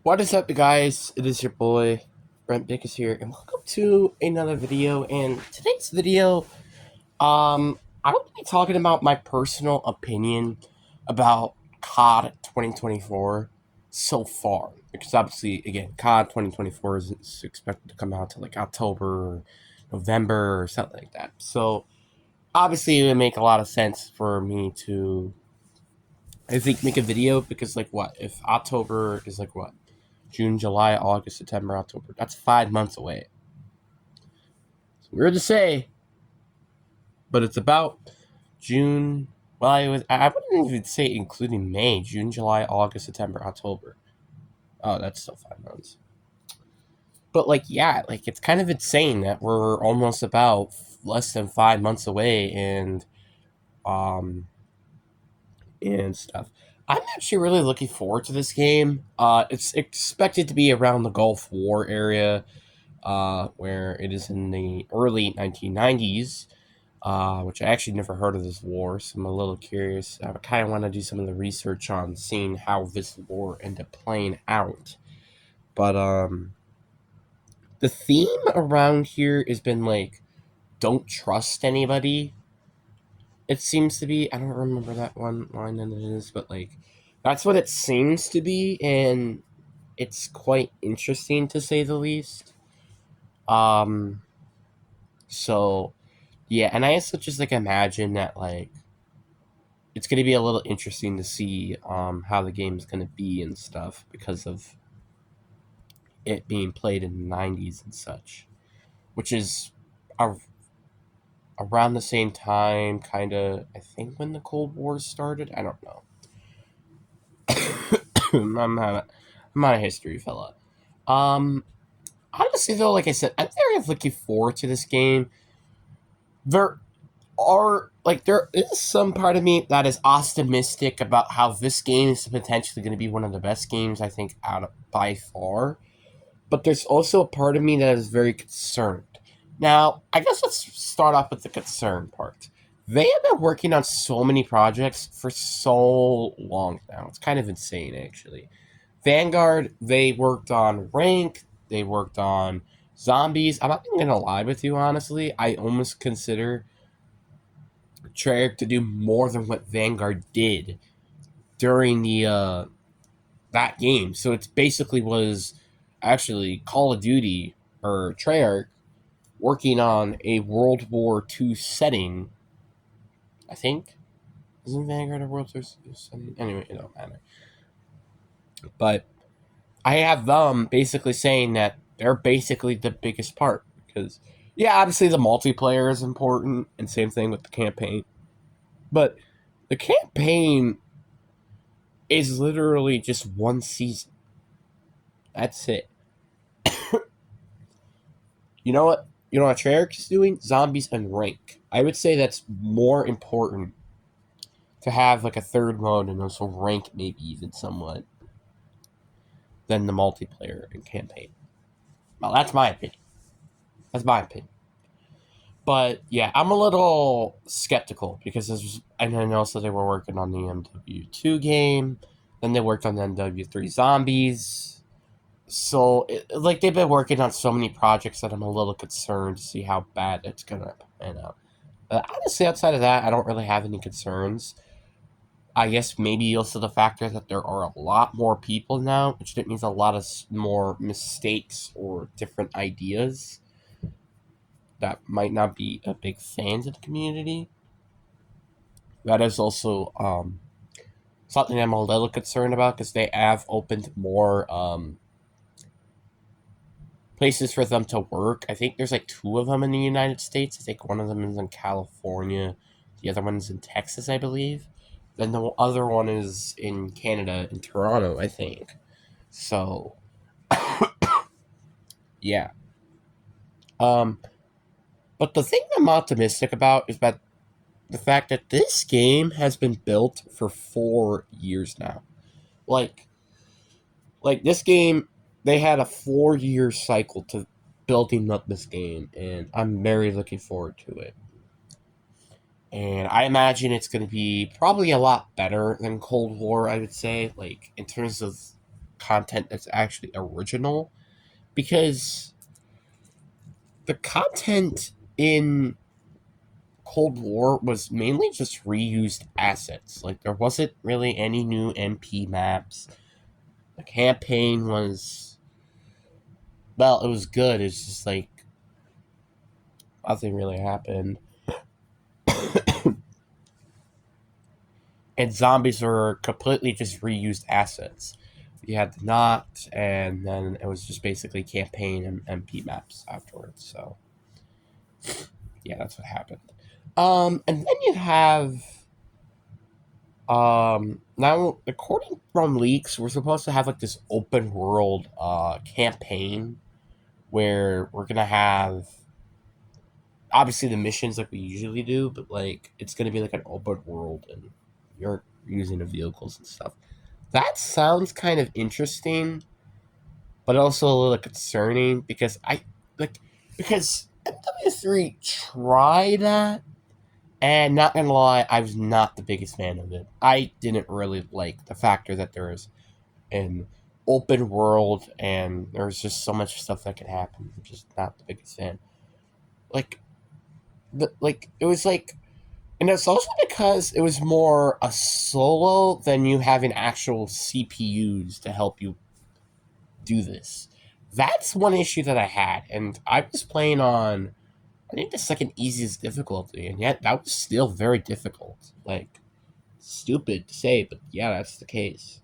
What is up, guys? It is your boy Brent Dickus here, and welcome to another video. And today's video, I will be talking about my personal opinion about COD 2024 so far. Because obviously, again, COD 2024 is expected to come out to like October or November or something like that. So obviously, it would make a lot of sense for me to, I think, make a video because like what if October is like what June, July, August, September, October. That's 5 months away. It's weird to say, but it's about June. Well, I wouldn't even say including May, June, July, August, September, October. Oh, that's still 5 months. But like, yeah, like it's kind of insane that we're almost about less than 5 months away, um, and stuff. I'm actually really looking forward to this game. It's expected to be around the Gulf War area, where it is in the early 1990s, which I actually never heard of this war, so I'm a little curious. I kind of want to do some of the research on seeing how this war ended up playing out. But the theme around here has been like, don't trust anybody. It seems to be. I don't remember that one line that it is, but like, that's what it seems to be, and it's quite interesting to say the least. Um, so yeah, and I also just like imagine that like it's going to be a little interesting to see how the game's going to be and stuff because of it being played in the 90s and such, which is a, around the same time, kind of, I think, when the Cold War started. I don't know. I'm not a history fella. Um, Honestly, though, like I said, I'm very looking forward to this game. There there is some part of me that is optimistic about how this game is potentially going to be one of the best games I think out of by far. But there's also a part of me that is very concerned. Now, I guess let's start off with the concern part. They have been working on so many projects for so long now. It's kind of insane, actually. Vanguard, they worked on Rank, they worked on Zombies. I'm not even going to lie with you, honestly. I almost consider Treyarch to do more than what Vanguard did during the that game. So it basically was actually Call of Duty or Treyarch working on a World War II setting. I think isn't Vanguard a World War II setting? Anyway, it don't matter. But I have them basically saying that they're basically the biggest part because yeah, obviously the multiplayer is important, and same thing with the campaign. But the campaign is literally just one season. That's it. You know what? You know what Treyarch is doing? Zombies and rank. I would say that's more important to have like a third mode and also rank maybe even somewhat than the multiplayer and campaign. Well, that's my opinion. That's my opinion. But yeah, I'm a little skeptical because I know that they were working on the MW2 game, then they worked on the MW3 Zombies. So, like, they've been working on so many projects that I'm a little concerned to see how bad it's gonna pan out. Honestly, outside of that, I don't really have any concerns. I guess maybe also the factor that there are a lot more people now, which means a lot of more mistakes or different ideas that might not be a big fans of the community. That is also something I'm a little concerned about because they have opened more places for them to work. I think there's like two of them in the United States. I think one of them is in California, the other one's in Texas, I believe. Then the other one is in Canada, in Toronto, I think. So, yeah. Um, but the thing I'm optimistic about is that the fact that this game has been built for 4 years now. Like, like this game, they had a 4 year cycle to building up this game, and I'm very looking forward to it. And I imagine it's going to be probably a lot better than Cold War. I would say, like in terms of content that's actually original, because the content in Cold War was mainly just reused assets. Like, there wasn't really any new MP maps. The campaign was, well, it was good. It's just like nothing really happened. And zombies were completely just reused assets. You had the Knot, and then it was just basically campaign and MP maps afterwards. So, yeah, that's what happened. And then you have, now, according from leaks, we're supposed to have like this open world campaign where we're gonna have obviously the missions like we usually do, but like it's gonna be like an open world and you're using the vehicles and stuff. That sounds kind of interesting, but also a little concerning because because MW3 tried that, and not gonna lie, I was not the biggest fan of it. I didn't really like the factor that there is an open world and there's just so much stuff that can happen. I'm just not the biggest fan. Like it was like, and it's also because it was more a solo than you having actual CPUs to help you do this. That's one issue that I had, and I was playing on, I think, the second easiest difficulty, and yet that was still very difficult. Like, stupid to say, but yeah, that's the case.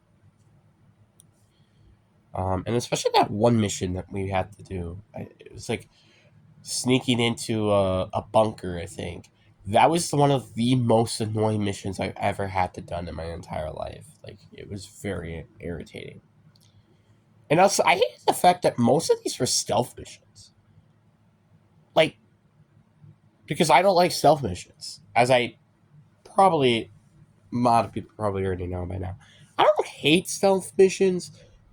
And especially that one mission that we had to do, it was like sneaking into a bunker, I think. That was one of the most annoying missions I've ever had to done in my entire life. Like, it was very irritating. And also, I hated the fact that most of these were stealth missions. Like, because I don't like stealth missions, as I probably, a lot of people probably already know by now. I don't hate stealth missions,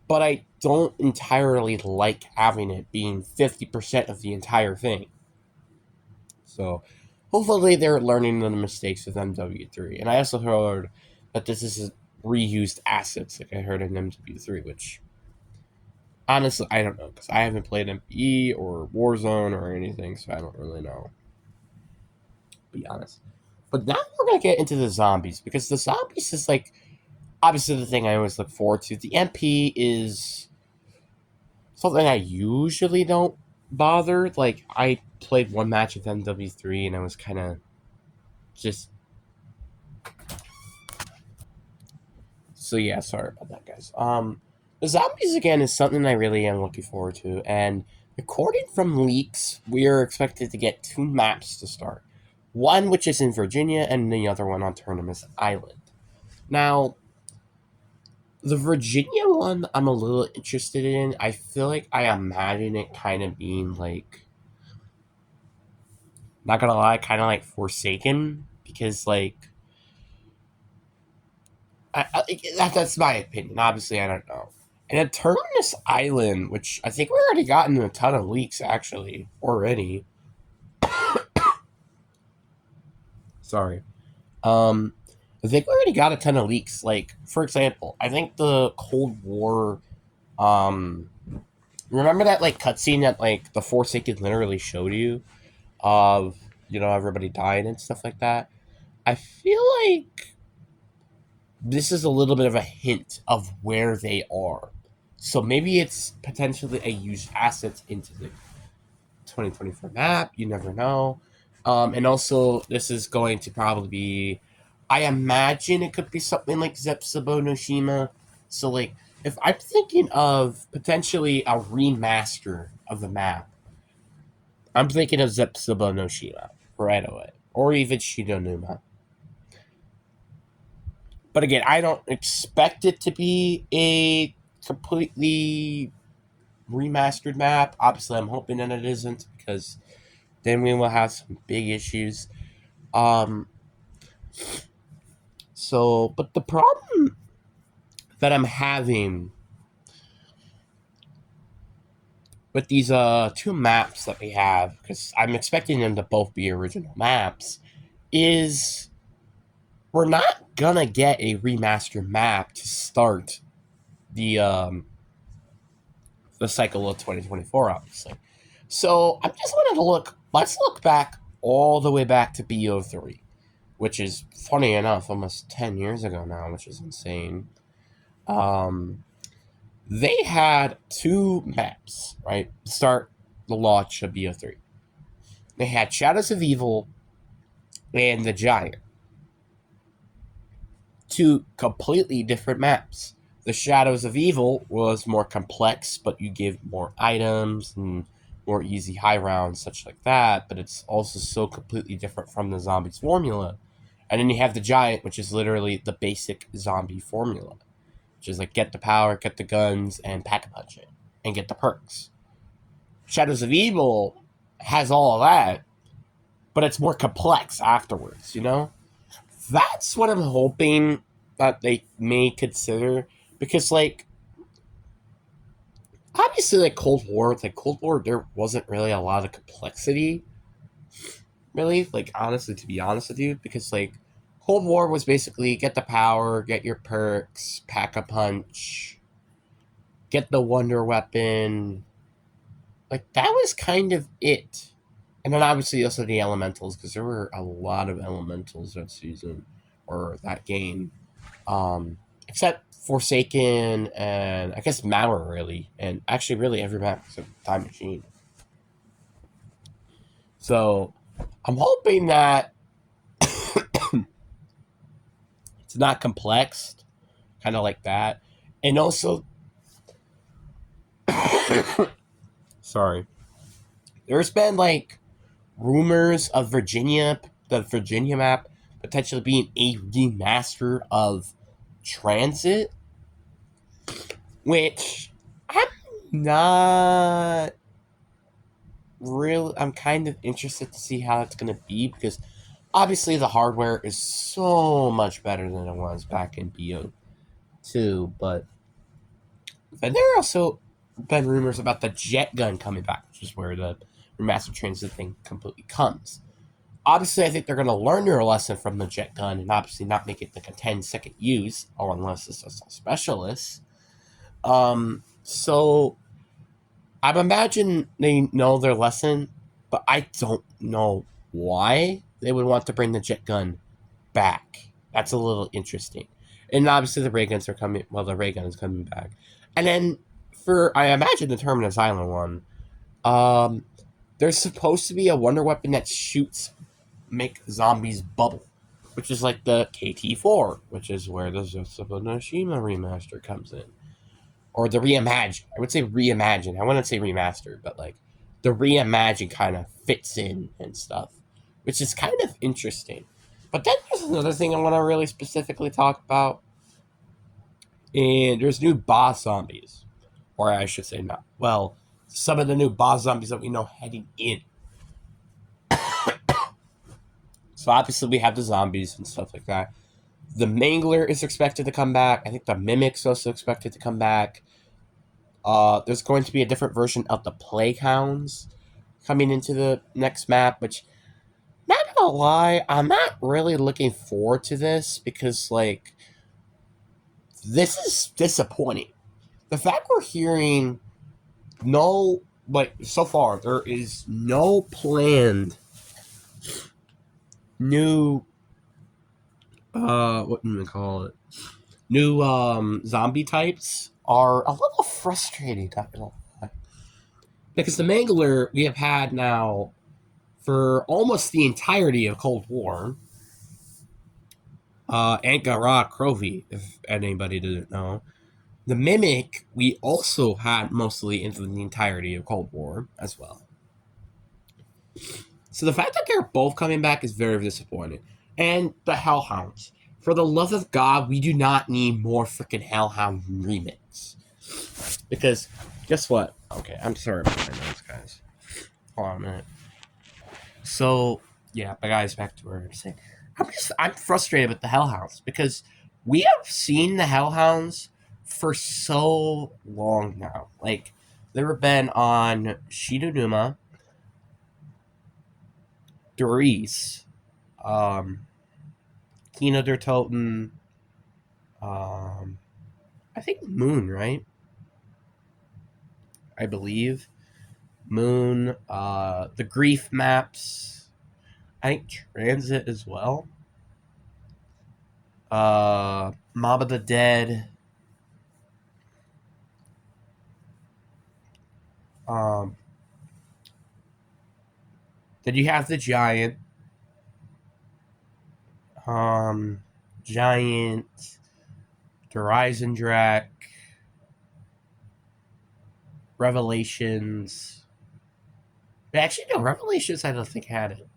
but I don't entirely like having it being 50% of the entire thing. So, hopefully they're learning the mistakes of MW3. And I also heard that this is reused assets, like I heard in MW3, which honestly I don't know because I haven't played MPE or Warzone or anything, so I don't really know. To be honest. But now we're gonna get into the zombies because the zombies is like obviously the thing I always look forward to. The MP is something I usually don't bother. Like, I played one match with MW3 and I was kind of just. So yeah, sorry about that, guys. The zombies again is something I really am looking forward to, and according from leaks, we are expected to get two maps to start. One which is in Virginia, and the other one on Tournament Island. Now, the Virginia one, I'm a little interested in. I feel like I imagine it kind of being like, not gonna lie, kind of like Forsaken, because like that's my opinion. Obviously, I don't know. And then Terminus Island, which I think we already gotten a ton of leaks actually already. Sorry. I think we already got a ton of leaks. Like, for example, I think the Cold War. Um, remember that like cutscene that like the Forsaken literally showed you of everybody dying and stuff like that. I feel like this is a little bit of a hint of where they are. So maybe it's potentially a used asset into the 2024 map. You never know. And also, this is going to probably be. I imagine it could be something like Zepsubo no Shima. So, like, if I'm thinking of potentially a remaster of the map, I'm thinking of Zepsubo no Shima right away. Or even Shidonuma. But again, I don't expect it to be a completely remastered map. Obviously, I'm hoping that it isn't because then we will have some big issues. Um, but the problem that I'm having with these two maps that we have, because I'm expecting them to both be original maps, is we're not gonna get a remastered map to start the the cycle of 2024, obviously. So I just wanted to let's look back all the way back to BO3, which is funny enough, almost 10 years ago now, which is insane. They had two maps, right? Start the launch of BO3. They had Shadows of Evil and The Giant. Two completely different maps. The Shadows of Evil was more complex, but you give more items and more easy high rounds, such like that, but it's also so completely different from the zombies formula. And then you have the Giant, which is literally the basic zombie formula, which is like get the power, get the guns, and pack a punch it, and get the perks. Shadows of Evil has all of that, but it's more complex afterwards, you know? That's what I'm hoping that they may consider, because like obviously like Cold War, there wasn't really a lot of complexity, really, like honestly, to be honest with you, because like Cold War was basically get the power, get your perks, pack a punch, get the wonder weapon. Like that was kind of it. And then obviously also the elementals, because there were a lot of elementals that season or that game. Except Forsaken and I guess Mauer, really, and actually really every map except Time Machine. So I'm hoping that it's not complex, kind of like that, and also, sorry, there's been like rumors of the Virginia map potentially being a remaster of Transit, which I'm not I'm kind of interested to see how it's going to be, because obviously the hardware is so much better than it was back in BO2, but there are also been rumors about the jet gun coming back, which is where the remastered Transit thing completely comes. Obviously, I think they're going to learn their lesson from the jet gun and obviously not make it like a 10-second use, or unless it's a specialist. So I imagine they know their lesson, but I don't know why they would want to bring the jet gun back. That's a little interesting. And obviously the ray guns are coming. Well, the ray gun is coming back. And then for I imagine the Terminus Island one, there's supposed to be a wonder weapon that shoots make zombies bubble, which is like the KT4, which is where the Tsushima remaster comes in. Or the reimagine. I would say reimagine. I wouldn't say remaster, but like the reimagine kind of fits in and stuff, which is kind of interesting. But then there's another thing I want to really specifically talk about, and there's new boss zombies, or I should say not. Well, some of the new boss zombies that we know heading in. So obviously we have the zombies and stuff like that. The Mangler is expected to come back. I think the Mimic's also expected to come back. There's going to be a different version of the Plague Hounds coming into the next map, which, not gonna lie, I'm not really looking forward to this, because, like, this is disappointing. The fact we're hearing so far, there is no planned new, what do you call it? New, zombie types are a little frustrating, not gonna lie. Because the Mangler we have had now for almost the entirety of Cold War. Ankara Krovi, if anybody didn't know. The Mimic we also had mostly into the entirety of Cold War as well. So the fact that they're both coming back is very disappointing. And the Hellhounds. For the love of God, we do not need more freaking Hellhound remix. Because, guess what? Okay, I'm sorry about my notes, guys. Hold on a minute. So, yeah, but guys, back to where I'm saying. I'm frustrated with the Hellhounds, because we have seen the Hellhounds for so long now. Like, they were been on Shidonuma, Doris, Kino der Toten, I think Moon, right? I believe. Moon, the Grief maps. I think Transit as well. Mob of the Dead. Um, then you have the Giant. Giant, Horizon Drac, Revelations. Actually, no, Revelations I don't think had it.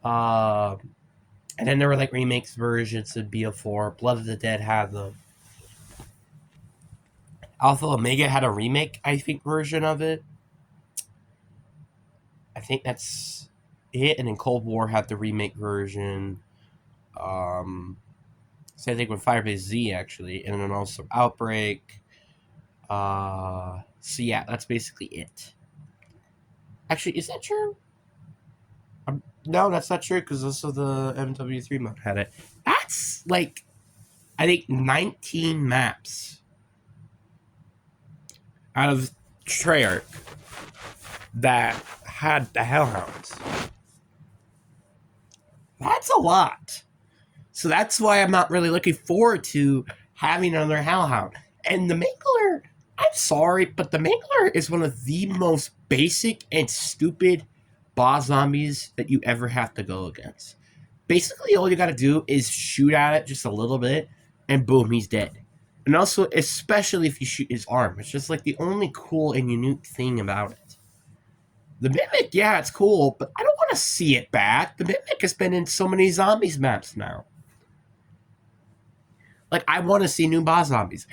And then there were like remakes versions of BO4. Blood of the Dead had them. Alpha Omega had a remake, I think, version of it. I think that's it. And then Cold War had the remake version. Same thing with Firebase Z, actually. And then also Outbreak. So yeah, that's basically it. Actually, is that true? No, that's not true because also the MW3 mode had it. That's like, I think 19 maps out of Treyarch that had the Hellhounds. That's a lot. So that's why I'm not really looking forward to having another Hellhound. And the Mangler, I'm sorry, but the Mangler is one of the most basic and stupid boss zombies that you ever have to go against. Basically, all you gotta do is shoot at it just a little bit, and boom, he's dead. And also, especially if you shoot his arm, it's just like the only cool and unique thing about it. The Mimic, yeah, it's cool, but I don't want to see it back. The Mimic has been in so many zombies maps now. Like, I want to see new boss zombies.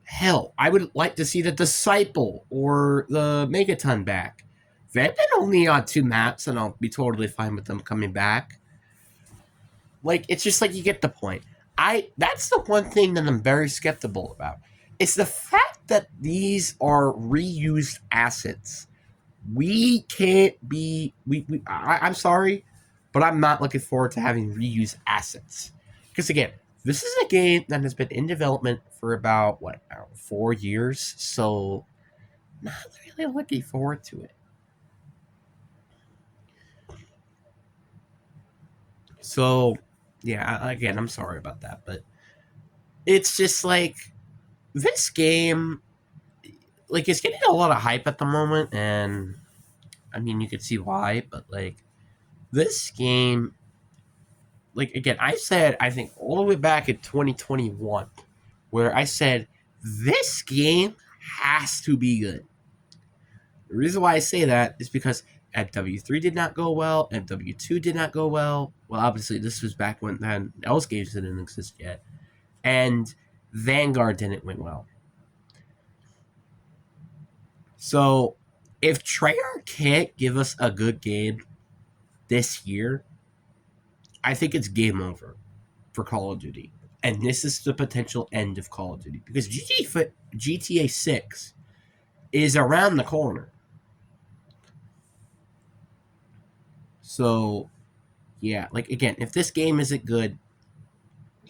Hell, I would like to see the Disciple or the Megaton back. They've been only on 2 maps, and I'll be totally fine with them coming back. Like, it's just like you get the point. That's the one thing that I'm very skeptical about. It's the fact that these are reused assets. We can't be I'm sorry, but I'm not looking forward to having reused assets. Because again, this is a game that has been in development for about 4 years, so not really looking forward to it. So, yeah, again, I'm sorry about that, but it's just like this game, like, it's getting a lot of hype at the moment, and I mean, you could see why, but like, this game, like, again, I said, I think all the way back in 2021, where I said, this game has to be good. The reason why I say that is because MW3 did not go well, MW2 did not go well. Well, obviously, this was back when then else games didn't exist yet. And Vanguard didn't win well. So, if Treyarch can't give us a good game this year, I think it's game over for Call of Duty. And this is the potential end of Call of Duty. Because GTA 6 is around the corner. So, yeah, like, again, if this game isn't good,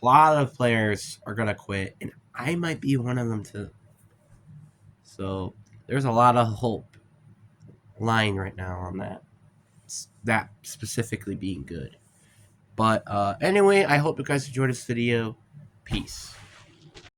a lot of players are going to quit. And I might be one of them too. So, there's a lot of hope lying right now on that specifically being good. But anyway, I hope you guys enjoyed this video. Peace.